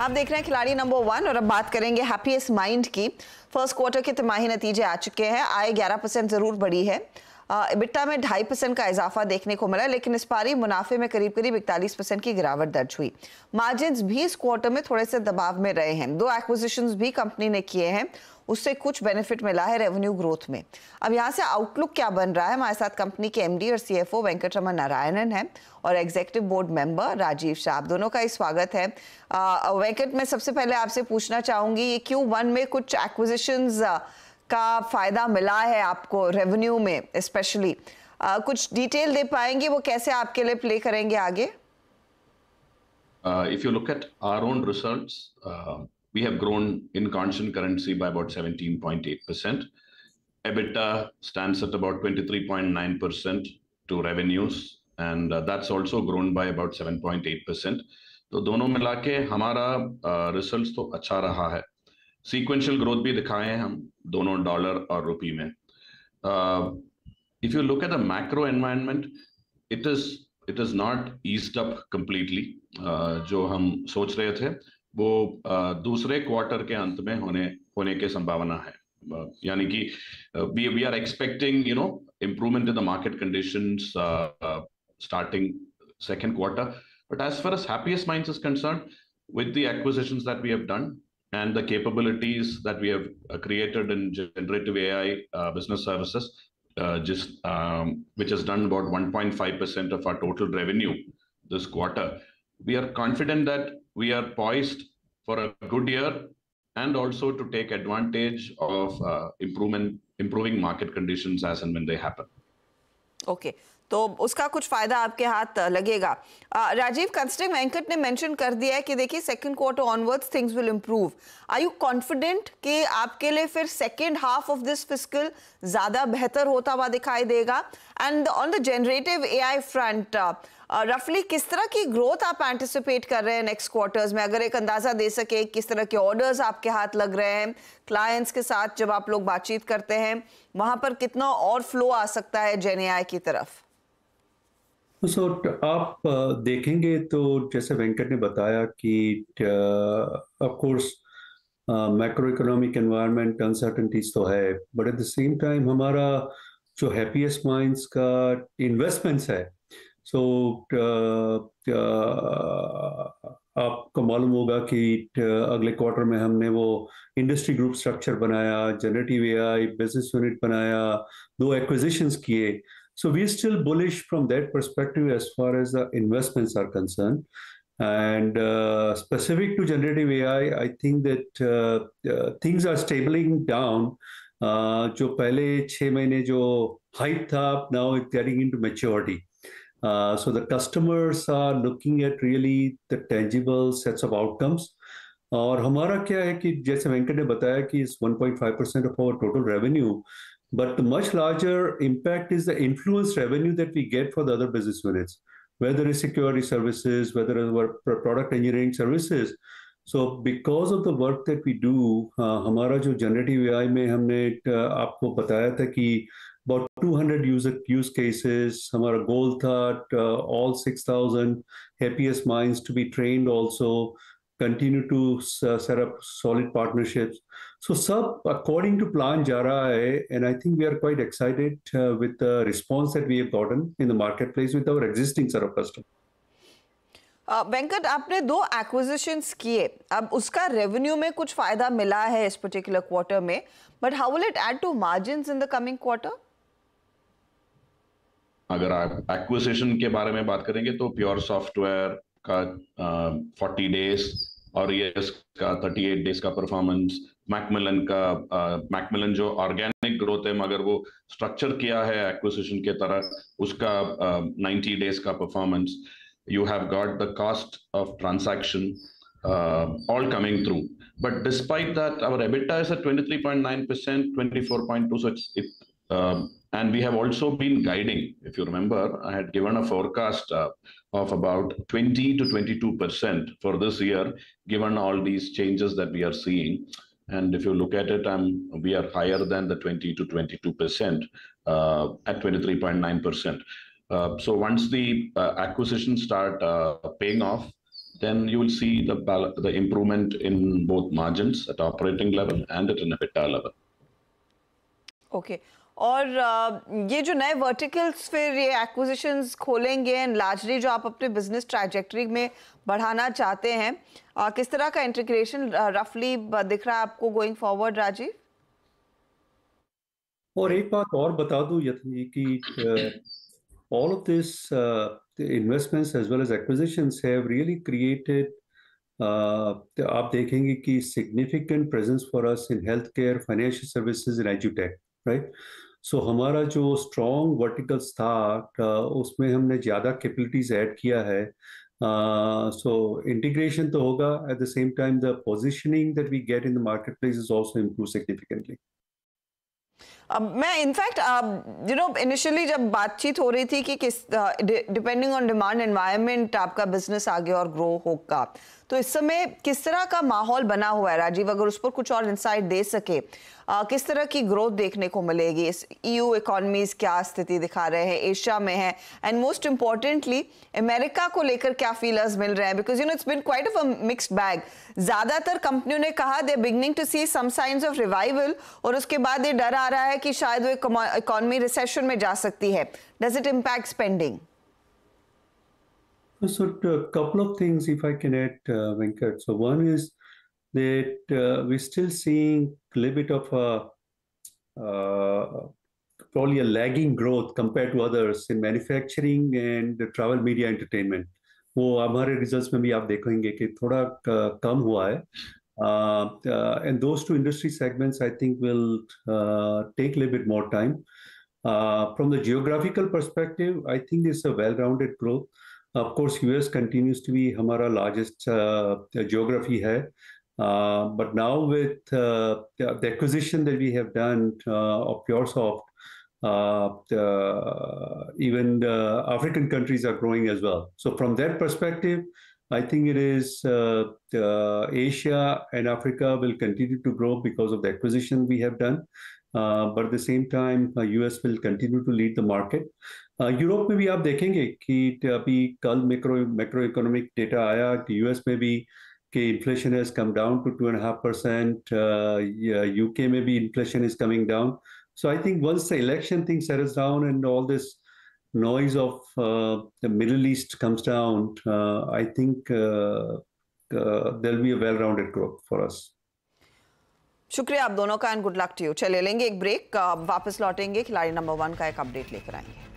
आप देख रहे हैं खिलाड़ी नंबर 1 और अब बात करेंगे हैप्पीएस्ट माइंड की। फर्स्ट क्वार्टर के तिमाही नतीजे आ चुके हैं। आय 11% जरूर बढ़ी है। EBITDA में 2.5% का इजाफा देखने को मिला, लेकिन इस पारी मुनाफे में करीब 41% की गिरावट दर्ज हुई। मार्जिन्स भी इस क्वार्टर में थोड़े से दबाव में रहे हैं। 2 एक्विजिशंस भी कंपनी ने किए हैं, उससे कुछ बेनिफिट मिला है रेवेन्यू ग्रोथ में। अब यहाँ से आउटलुक क्या बन रहा है, हमारे साथ कंपनी के MD और CFO वेंकटरमण नारायणन है और executive board member Rajiv Shah. दोनों का ही स्वागत है। वेंकट, मैं सबसे पहले आपसे पूछना चाहूंगी, ये Q1 में कुछ एक्विजिशंस का फायदा मिला है आपको रेवेन्यू में स्पेशली, कुछ डिटेल दे पाएंगे, वो कैसे आपके लिए प्ले करेंगे आगे? If you look at our own results, we have grown in constant currency by about 17.8%. EBITDA stands at about 23.9% to revenues, and that's also grown by about 7.8%. तो दोनों मिला के हमारा रिजल्ट्स तो अच्छा रहा है। सीक्वेंशियल ग्रोथ भी दिखाए हैं हम दोनों डॉलर और रुपी में। If you look at the macro environment, it is not eased up completely. जो हम सोच रहे थे वो दूसरे क्वार्टर के अंत में होने की संभावना है। यानी कि we are expecting improvement in the market conditions starting second quarter. But as far as Happiest Minds is concerned, with the acquisitions that we have done and the capabilities that we have created in generative AI business services, which has done about 1.5% of our total revenue this quarter, we are confident that we are poised for a good year and also to take advantage of improving market conditions as and when they happen. Okay. तो उसका कुछ फायदा आपके हाथ लगेगा। Rajiv, considering Venkat ने mention कर दिया है कि देखिए second quarter onwards things will improve, are you confident कि आपके लिए फिर second half of this fiscal ज्यादा बेहतर होता हुआ दिखाई देगा? And on the generative AI front, रफली किस तरह की ग्रोथ आप एंटिसिपेट कर रहे हैं नेक्स्ट क्वार्टर्स में? अगर एक अंदाजा दे सके किस तरह के ऑर्डर्स आपके हाथ लग रहे हैं, क्लाइंट्स के साथ जब आप लोग बातचीत करते हैं वहां पर कितना और फ्लो आ सकता है जेन AI की तरफ? आप देखेंगे तो जैसे वेंकट ने बताया कि of course macro economic environment uncertainties तो है, but at the same time हमारा जो हैप्पीएस्ट माइंड्स का इन्वेस्टमेंट्स है, आपको मालूम होगा कि अगले क्वार्टर में हमने वो इंडस्ट्री ग्रुप स्ट्रक्चर बनाया, जनरेटिव AI बिजनेस यूनिट बनाया, 2 एक्विजिशंस किए. So we're still bullish from that perspective as far as the investments are concerned. And specific to generative AI, I think that things are stabilizing down. जो पहले 6 महीने जो hype था, now it's getting into maturity. So the customers are looking at really the tangible sets of outcomes. और हमारा क्या है कि जैसे वेंकट ने बताया कि it's 1.5% of our total revenue. But the much larger impact is the influence revenue that we get for the other business units, whether it's security services, whether it's product engineering services. So because of the work that we do, हमारा जो generative AI में हमने आपको बताया था कि about 200 use cases, हमारा goal था all 6,000 happiest minds to be trained also, continue to set up solid partnerships. So सब according to plan जा रहा है, and I think we are quite excited with the response that we have gotten in the marketplace with our existing set of customers. Venkat, आपने 2 acquisitions किए, अब उसका revenue में कुछ फायदा मिला है इस पर्टिकुलर क्वार्टर में, but how will it add to margins in the coming quarter? अगर आप एक्विजिशन के बारे में बात करेंगे तो प्योर सॉफ्टवेयर का 40 डेज और यस का 38 डेज का परफॉर्मेंस, मैकमिलन जो ऑर्गेनिक ग्रोथ है मगर वो स्ट्रक्चर किया है एक्विजिशन के तरह, उसका 90 डेज का performance, you have got the cost of transaction all coming through. But despite that, our EBITDA is at 23.9%, 24.2%. So and we have also been guiding. If you remember, I had given a forecast of about 20 to 22% for this year, given all these changes that we are seeing. And if you look at it, we are higher than the 20 to 22% at 23.9%. So once the acquisitions start paying off, then you will see the improvement in both margins at operating level and at an EBITDA level. Okay. और ये जो नए verticals फिर ये acquisitions खोलेंगे and largely जो आप अपने बिजनेस ट्रैजेक्टरी में बढ़ाना चाहते हैं, किस तरह का इंटीग्रेशन रफली दिख रहा है आपको गोइंग फॉरवर्ड, राजीव? और एक बात और बता दूं यथनी कि all of this investments as well as acquisitions have really created आप देखेंगे कि significant presence for us in healthcare, financial services and edutech, right? So हमारा जो strong verticals था उसमें हमने ज़्यादा capabilities add किया है. So integration तो होगा, at the same time the positioning that we get in the marketplace is also improved significantly. मैं इनफैक्ट इनिशियली जब बातचीत हो रही थी कि किस डिपेंडिंग ऑन डिमांड एनवायरनमेंट आपका बिजनेस आगे और ग्रो होगा, तो इस समय किस तरह का माहौल बना हुआ है राजीव, अगर उस पर कुछ और इंसाइट दे सके, किस तरह की ग्रोथ देखने को मिलेगी? इस ईयू इकोनॉमीज क्या स्थिति दिखा रहे हैं, एशिया में है, एंड मोस्ट इंपॉर्टेंटली अमेरिका को लेकर क्या फीलर्स मिल रहे हैं? Because it's been quite of a mixed bag. ज्यादातर कंपनियों ने कहा they beginning to see some science of revival, और उसके बाद ये डर आ रहा है कि शायद वो इकोनॉमी रिसेशन में जा सकती है. Does it impact spending? So a couple of things, if I can add, Venkat. So one is that we're still seeing a little bit of probably a lagging growth compared to others in manufacturing and the travel, media, entertainment. वो हमारे results में भी आप देखेंगे कि थोड़ा कम हुआ है. And those two industry segments, I think, will take a little bit more time. From the geographical perspective, I think it's a well-rounded growth. Of course, US continues to be हमारा largest geography है. But now with the acquisition that we have done of PureSoft, even the African countries are growing as well. So from that perspective, I think it is Asia and Africa will continue to grow because of the acquisition we have done. But at the same time, US will continue to lead the market. Europe में भी आप देखेंगे कि अभी कल macro economic data आया कि US में भी कि inflation has come down to 2.5%. UK में भी inflation is coming down. So I think once the election thing settles down and all this noise of the Middle East comes down, I think there'll be a well-rounded growth for us. शुक्रिया आप दोनों का and good luck to you. चलिए लेंगे एक break, वापस लौटेंगे, खिलाड़ी नंबर 1 का एक अपडेट लेकर आएंगे.